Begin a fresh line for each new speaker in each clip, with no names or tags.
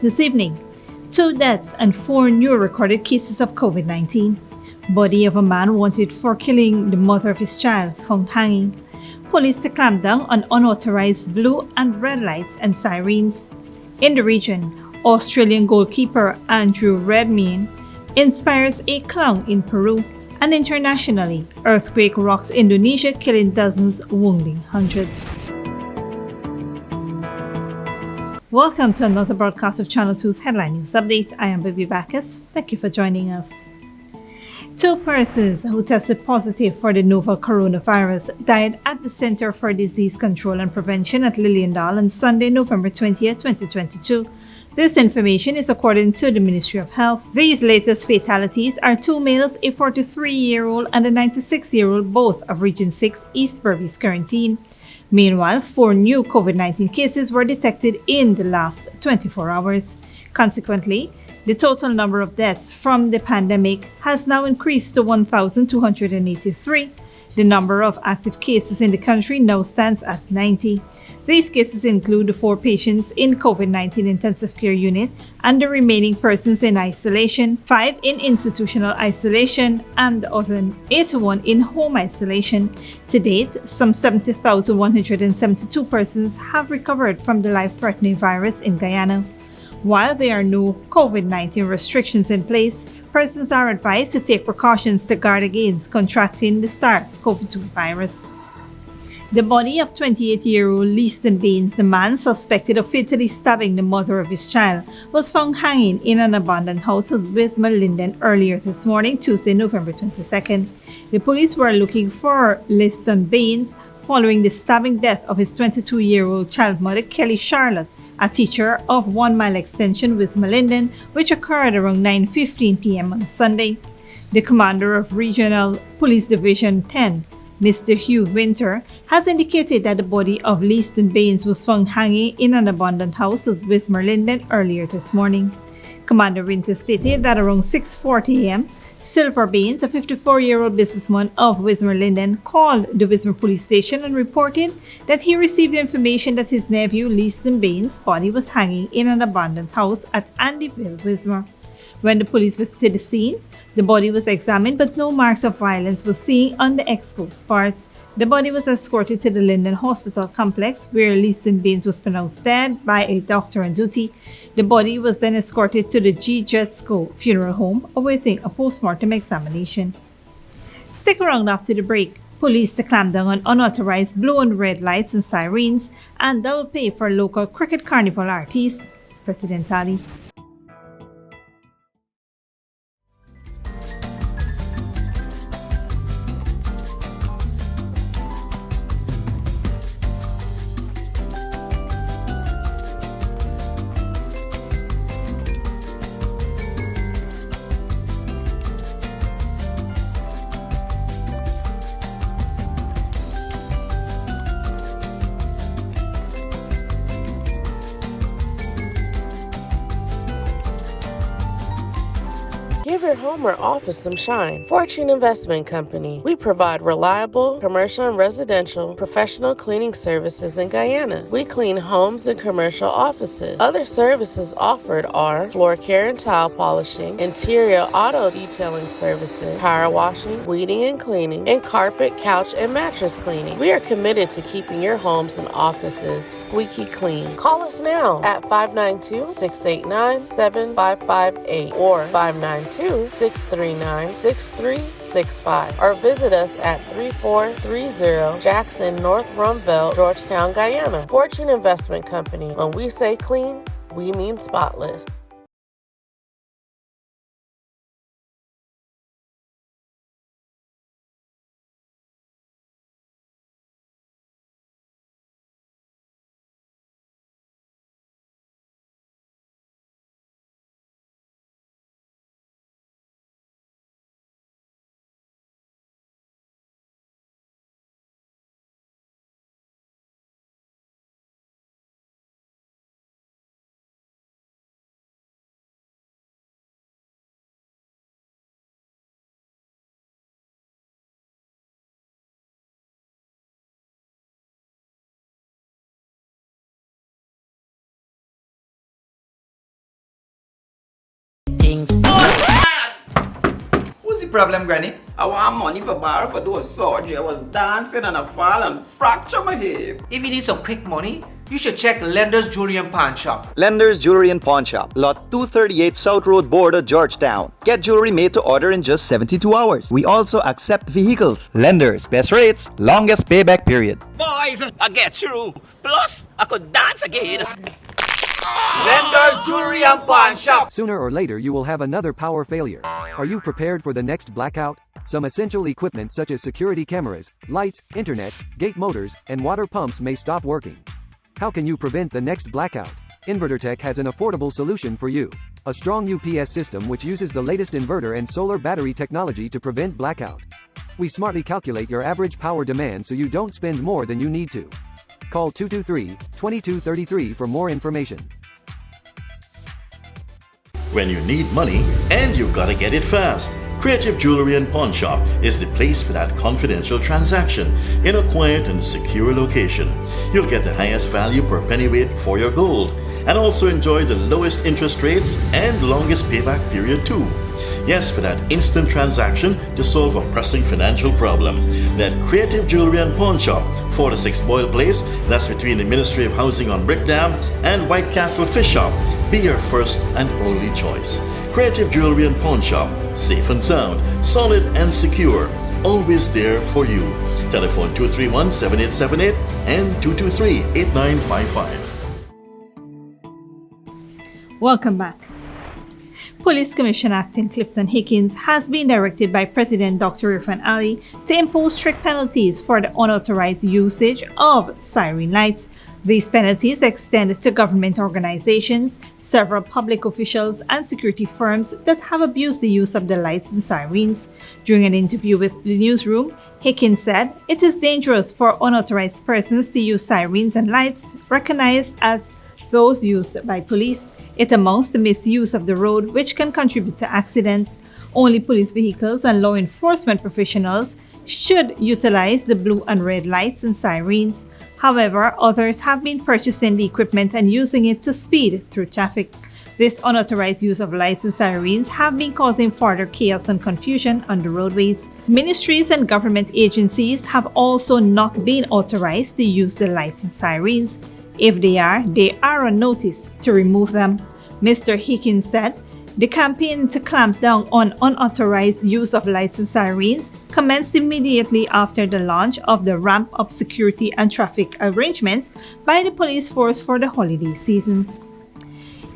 This evening, 2 deaths and 4 new recorded cases of COVID-19. Body of a man wanted for killing the mother of his child found hanging. Police to clamp down on unauthorized blue and red lights and sirens. In the region, Australian goalkeeper Andrew REDMAYNE inspires a clown in Peru. And internationally, earthquake rocks Indonesia, killing dozens, wounding hundreds. Welcome to another broadcast of Channel 2's Headline News Update. I am Baby Bacchus. Thank you for joining us. 2 persons who tested positive for the novel coronavirus died at the Center for Disease Control and Prevention at Liliendal on Sunday, November 20, 2022. This information is according to the Ministry of Health. These latest fatalities are 2 males, a 43-year-old and a 96-year-old, both of Region 6 East Berbice quarantine. Meanwhile, 4 new COVID-19 cases were detected in the last 24 hours. Consequently, the total number of deaths from the pandemic has now increased to 1,283. The number of active cases in the country now stands at 90. These cases include the 4 patients in COVID-19 intensive care unit and the remaining persons in isolation, 5 in institutional isolation, and the other 81 in home isolation. To date, some 70,172 persons have recovered from the life-threatening virus in Guyana. While there are no COVID-19 restrictions in place, persons are advised to take precautions to guard against contracting the SARS-CoV-2 virus. The body of 28-year-old Leaston Baines, the man suspected of fatally stabbing the mother of his child, was found hanging in an abandoned house at Wismar Linden earlier this morning, Tuesday, November 22nd. The police were looking for Leaston Baines following the stabbing death of his 22-year-old child mother, Kelly Charlotte, a teacher of 1 Mile Extension, Wismar Linden, which occurred around 9:15 p.m. on Sunday. The commander of Regional Police Division 10, Mr. Hugh Winter, has indicated that the body of Leaston Baines was found hanging in an abandoned house at Wismar Linden earlier this morning. Commander Winter stated that around 6:40 a.m., Silver Baines, a 54-year-old businessman of Wismar Linden, called the Wismar police station and reported that he received information that his nephew Leaston Baines' body was hanging in an abandoned house at Andyville, Wismar. When the police visited the scene, the body was examined, but no marks of violence were seen on the exposed parts. The body was escorted to the Linden Hospital complex, where Leaston Baines was pronounced dead by a doctor on duty. The body was then escorted to the G. Jetsko Funeral Home, awaiting a post-mortem examination. Stick around after the break. Police to clamp down on unauthorized blue and red lights and sirens, and double pay for local cricket carnival artists. President Ali.
Give your home or office some shine. Fortune Investment Company. We provide reliable commercial and residential professional cleaning services in Guyana. We clean homes and commercial offices. Other services offered are floor care and tile polishing, interior auto detailing services, power washing, weeding and cleaning, and carpet, couch, and mattress cleaning. We are committed to keeping your homes and offices squeaky clean. Call us now at 592-689-7558 or 592-639-6365 or visit us at 3430 Jackson North Rumville, Georgetown, Guyana. Fortune Investment Company. When we say clean, we mean spotless.
problem, Granny?
I want money for borrow for those surgery. I was dancing and I fall and fracture my hip.
If you need some quick money, you should check Lender's Jewelry and Pawn Shop.
Lender's Jewelry and Pawn Shop, Lot 238 South Road Border, Georgetown. Get jewelry made to order in just 72 hours. We also accept vehicles. Lender's, best rates, longest payback period.
Boys, I get through. Plus, I could dance again.
Lender's Jewelry and Pawn Shop.
Sooner or later you will have another power failure. Are you prepared for the next blackout? Some essential equipment such as security cameras, lights, internet, gate motors, and water pumps may stop working. How can you prevent the next blackout? InverterTech has an affordable solution for you. A strong UPS system which uses the latest inverter and solar battery technology to prevent blackout. We smartly calculate your average power demand so you don't spend more than you need to. Call 223-2233 for more information.
When you need money and you gotta get it fast, Creative Jewelry and Pawn Shop is the place for that confidential transaction in a quiet and secure location. You'll get the highest value per pennyweight for your gold and also enjoy the lowest interest rates and longest payback period too. Yes, for that instant transaction to solve a pressing financial problem. That Creative Jewelry and Pawn Shop, 46 Boyle Place, that's between the Ministry of Housing on Brick Dam and White Castle Fish Shop. Be your first and only choice. Creative Jewelry and Pawn Shop, safe and sound, solid and secure, always there for you. Telephone 231-7878 and 223-8955.
Welcome back. Police Commissioner Acting Clifton Hickins has been directed by President Dr. Irfan Ali to impose strict penalties for the unauthorized usage of siren lights. These penalties extend to government organizations, several public officials, and security firms that have abused the use of the lights and sirens. During an interview with the newsroom, Hickins said it is dangerous for unauthorized persons to use sirens and lights recognized as those used by police. It amounts to misuse of the road, which can contribute to accidents. Only police vehicles and law enforcement professionals should utilize the blue and red lights and sirens. However, others have been purchasing the equipment and using it to speed through traffic. This unauthorized use of lights and sirens have been causing further chaos and confusion on the roadways. Ministries and government agencies have also not been authorized to use the lights and sirens. If they are on notice to remove them. Mr. Hickins said the campaign to clamp down on unauthorized use of lights and sirens commenced immediately after the launch of the ramp-up security and traffic arrangements by the police force for the holiday season.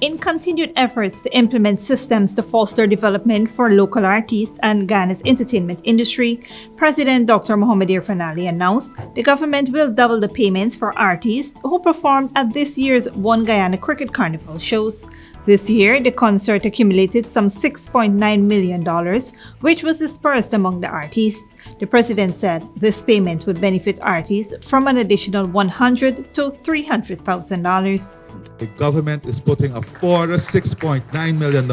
In continued efforts to implement systems to foster development for local artists and Ghana's entertainment industry, President Dr. Mohamed Irfan Ali announced the government will double the payments for artists who performed at this year's One Guyana Cricket Carnival shows. This year, the concert accumulated some $6.9 million, which was dispersed among the artists. The president said this payment would benefit artists from an additional $100,000 to $300,000.
The government is putting a further $6.9 million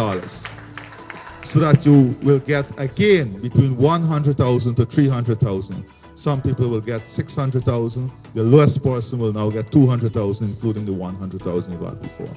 so that you will get again between $100,000 to $300,000. Some people will get $600,000. The lowest person will now get $200,000, including the $100,000 you got before.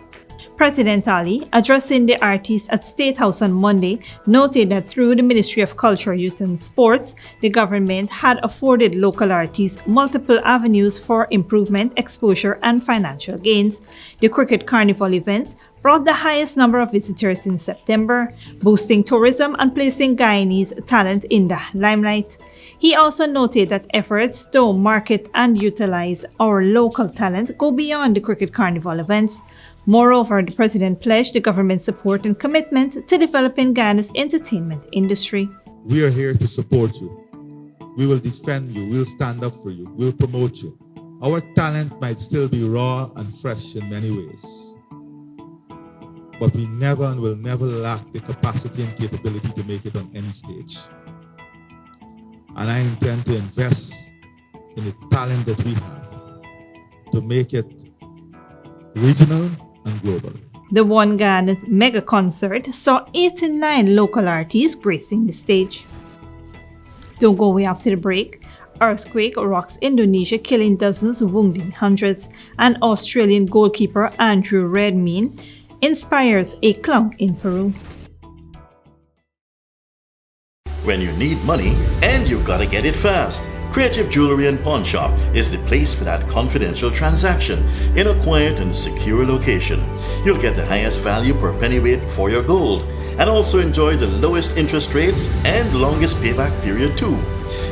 President Ali, addressing the artists at State House on Monday, noted that through the Ministry of Culture, Youth and Sports, the government had afforded local artists multiple avenues for improvement, exposure, and financial gains. The Cricket Carnival events brought the highest number of visitors in September, boosting tourism and placing Guyanese talent in the limelight. He also noted that efforts to market and utilize our local talent go beyond the Cricket Carnival events. Moreover, the president pledged the government's support and commitment to developing Ghana's entertainment industry.
We are here to support you. We will defend you. We'll stand up for you. We'll promote you. Our talent might still be raw and fresh in many ways, but we never and will never lack the capacity and capability to make it on any stage. And I intend to invest in the talent that we have to make it regional and global.
The One Ghana mega concert saw 89 local artists gracing the stage. Don't go away after the break. Earthquake rocks Indonesia, killing dozens, wounding hundreds. And Australian goalkeeper Andrew Redmayne inspires a clown in Peru.
When you need money and you gotta get it fast, Creative Jewelry and Pawn Shop is the place for that confidential transaction in a quiet and secure location. You'll get the highest value per pennyweight for your gold and also enjoy the lowest interest rates and longest payback period too.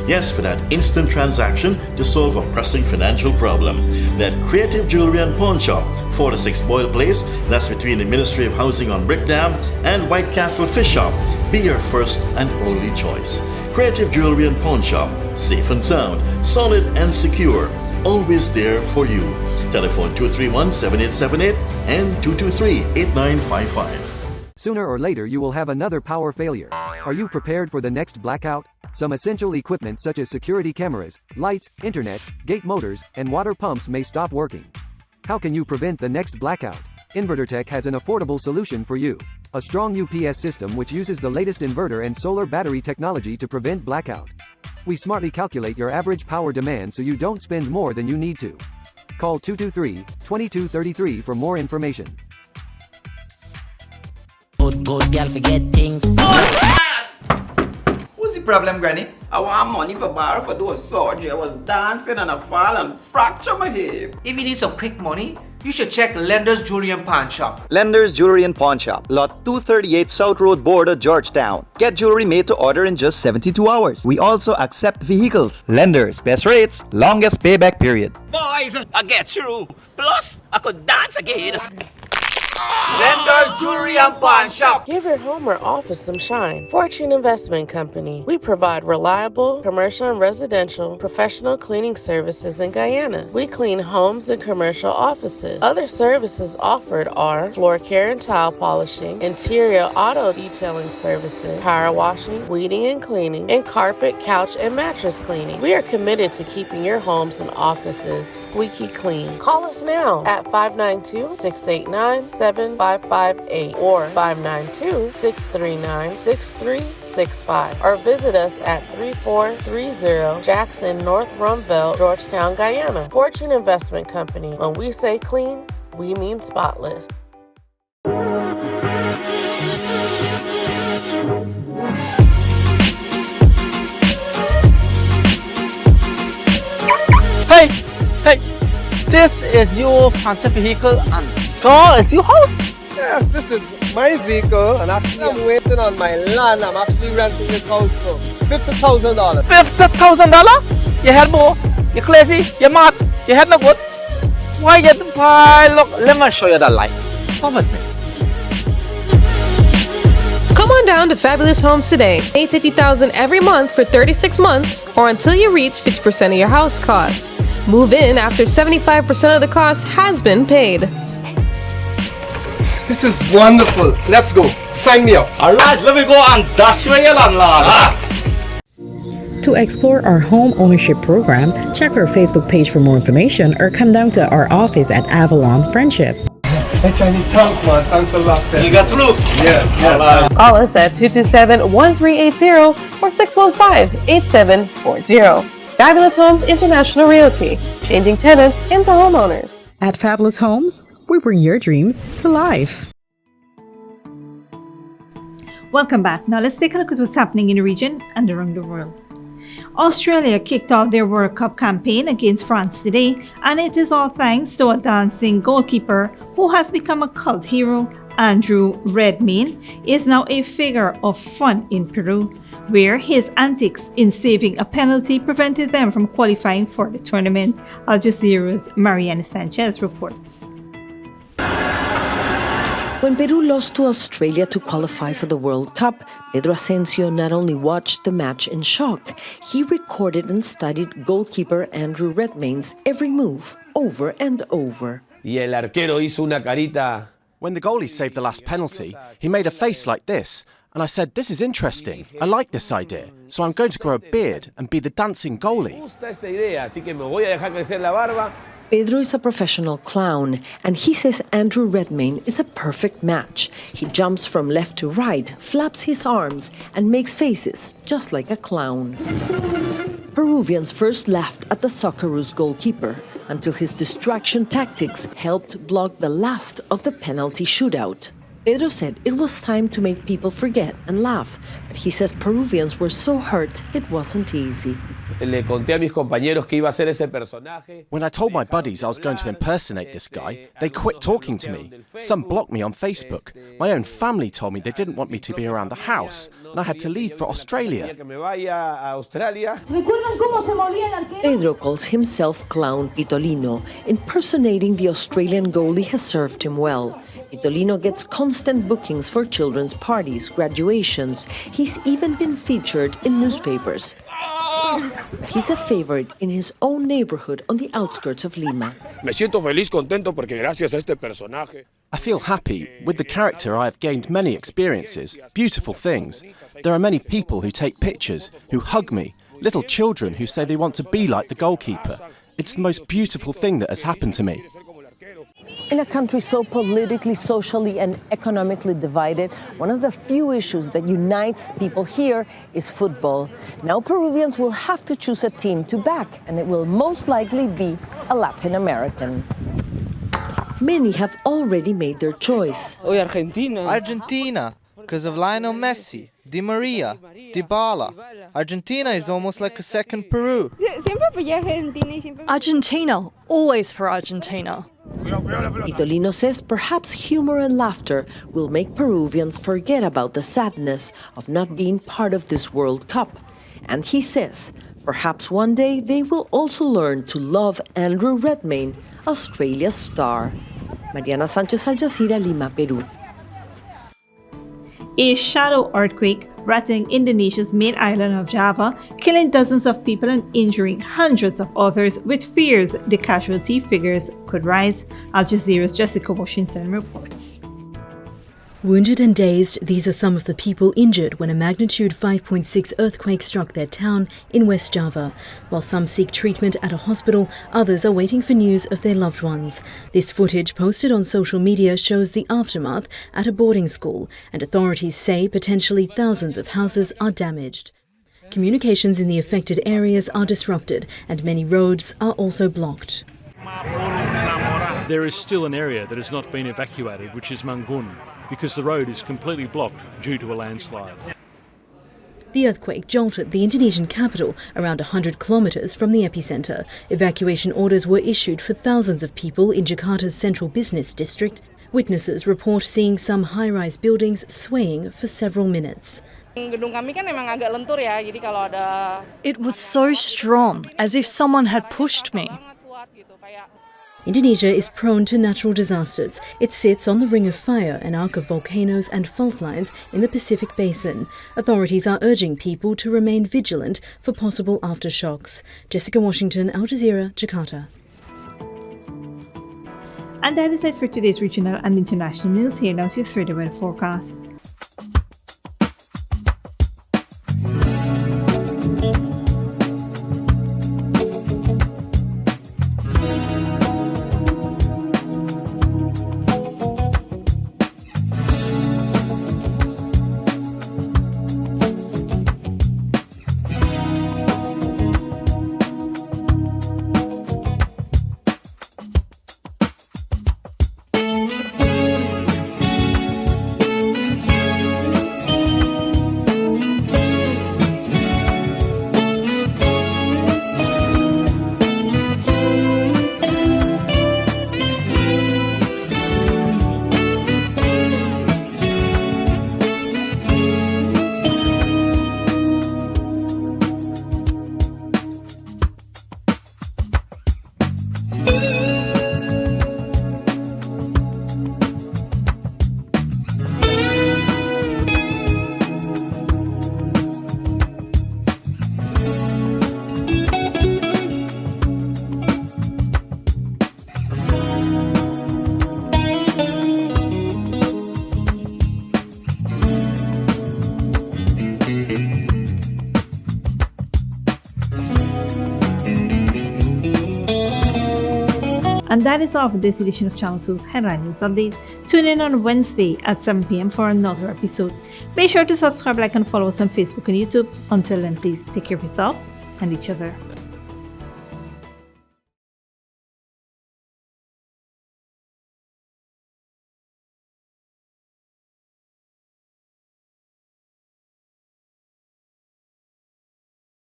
Yes, for that instant transaction to solve a pressing financial problem. That Creative Jewelry and Pawn Shop, 4-6 Boyle Place, that's between the Ministry of Housing on Brickdam and White Castle Fish Shop, be your first and only choice. Creative Jewelry and Pawn Shop, safe and sound, solid and secure, always there for you. Telephone 231-7878 and 223-8955.
Sooner or later you will have another power failure. Are you prepared for the next blackout? Some essential equipment such as security cameras, lights, internet, gate motors, and water pumps may stop working. How can you prevent the next blackout? InverterTech has an affordable solution for you. A strong UPS system which uses the latest inverter and solar battery technology to prevent blackout. We smartly calculate your average power demand so you don't spend more than you need to. Call 223-2233 for more information.
Good girl forget things.
What's the problem, Granny?
I want money for borrow for those surgery. I was dancing and I fall and fracture my hip.
If you need some quick money, you should check Lender's Jewelry and Pawn Shop.
Lender's Jewelry and Pawn Shop, Lot 238 South Road Border, Georgetown. Get jewelry made to order in just 72 hours. We also accept vehicles. Lenders, best rates, longest payback period.
Boys, I get through. Plus, I could dance again.
Lender's Jewelry and Pawn Shop.
Give your home or office some shine. Fortune Investment Company. We provide reliable commercial and residential professional cleaning services in Guyana. We clean homes and commercial offices. Other services offered are floor care and tile polishing, interior auto detailing services, power washing, weeding and cleaning, and carpet, couch, and mattress cleaning. We are committed to keeping your homes and offices squeaky clean. Call us now at 592-689-7558 or 592-639-6365 or visit us at 3430 Jackson North Rumville, Georgetown, Guyana. Fortune Investment Company. When we say clean, we mean spotless.
Hey, this is your fancy vehicle and that is your house?
Yes, this is my vehicle and actually I'm waiting on my land. I'm actually renting this house for $50,000.
$50,000? You head more? You crazy? You mad? You head not good? Why you buy? Look, let me show you the light. Come with me.
Come on down to Fabulous Homes today. Pay $50,000 every month for 36 months or until you reach 50% of your house costs. Move in after 75% of the cost has been paid.
This is wonderful. Let's go. Sign me up.
Alright, let me go and dash you your landlord.
To explore our home ownership program, check our Facebook page for more information or come down to our office at Avalon Friendship.
Hey, Chinese, thanks, man. Thanks a lot. Man.
You got through?
Yes.
Call us at 227-1380 or 615-8740. Fabulous Homes International Realty, changing tenants into homeowners.
At Fabulous Homes, we bring your dreams to life.
Welcome back. Now let's take a look at what's happening in the region and around the world. Australia kicked off their World Cup campaign against France today, and it is all thanks to a dancing goalkeeper who has become a cult hero. Andrew Redmayne is now a figure of fun in Peru, where his antics in saving a penalty prevented them from qualifying for the tournament. Al Jazeera's Mariana Sanchez reports.
When Peru lost to Australia to qualify for the World Cup, Pedro Asensio not only watched the match in shock, he recorded and studied goalkeeper Andrew Redmayne's every move over and over.
Y el arquero hizo una carita.
When the goalie saved the last penalty, he made a face like this, and I said, "This is interesting. I like this idea, so I'm going to grow a beard and be the dancing goalie."
Me gusta esta idea, así que me voy a dejar crecer la barba.
Pedro is a professional clown, and he says Andrew Redmayne is a perfect match. He jumps from left to right, flaps his arms, and makes faces just like a clown. Peruvians first laughed at the Socceroos goalkeeper until his distraction tactics helped block the last of the penalty shootout. Pedro said it was time to make people forget and laugh, but he says Peruvians were so hurt it wasn't easy.
Le conté a mis compañeros que iba a ser ese personaje.
When I told my buddies I was going to impersonate this guy, they quit talking to me. Some blocked me on Facebook. My own family told me they didn't want me to be around the house, and I had to leave for Australia.
Pedro calls himself Clown Pitolino. Impersonating the Australian goalie has served him well. Pitolino gets constant bookings for children's parties, graduations. He's even been featured in newspapers. But he's a favorite in his own neighborhood on the outskirts of Lima.
Me siento feliz, contento porque gracias a este personaje.
I feel happy. With the character, I have gained many experiences, beautiful things. There are many people who take pictures, who hug me, little children who say they want to be like the goalkeeper. It's the most beautiful thing that has happened to me.
In a country so politically, socially, and economically divided, one of the few issues that unites people here is football. Now Peruvians will have to choose a team to back, and it will most likely be a Latin American. Many have already made their choice.
Argentina, because of Lionel Messi, Di Maria, Dybala. Argentina is almost like a second Peru.
Argentina, always for Argentina.
Pitolino says perhaps humor and laughter will make Peruvians forget about the sadness of not being part of this World Cup. And he says perhaps one day they will also learn to love Andrew Redmayne, Australia's star. Mariana Sanchez, Al Jazeera, Lima, Peru.
A shallow earthquake rattling Indonesia's main island of Java, killing dozens of people and injuring hundreds of others, with fears the casualty figures could rise. Al Jazeera's Jessica Washington reports.
Wounded and dazed, these are some of the people injured when a magnitude 5.6 earthquake struck their town in West Java. While some seek treatment at a hospital, others are waiting for news of their loved ones. This footage posted on social media shows the aftermath at a boarding school, and authorities say potentially thousands of houses are damaged. Communications in the affected areas are disrupted, and many roads are also blocked.
There is still an area that has not been evacuated, which is Mangun, because the road is completely blocked due to a landslide.
The earthquake jolted the Indonesian capital around 100 kilometres from the epicenter. Evacuation orders were issued for thousands of people in Jakarta's central business district. Witnesses report seeing some high-rise buildings swaying for several minutes.
It was so strong, as if someone had pushed me.
Indonesia is prone to natural disasters. It sits on the Ring of Fire, an arc of volcanoes and fault lines in the Pacific Basin. Authorities are urging people to remain vigilant for possible aftershocks. Jessica Washington, Al Jazeera, Jakarta.
And that is it for today's regional and international news. Here now is your 3-day weather forecast. And that is all for this edition of Channel 2's Headline News Update. Tune in on Wednesday at 7 p.m. for another episode. Make sure to subscribe, like, and follow us on Facebook and YouTube. Until then, please take care of yourself and each other.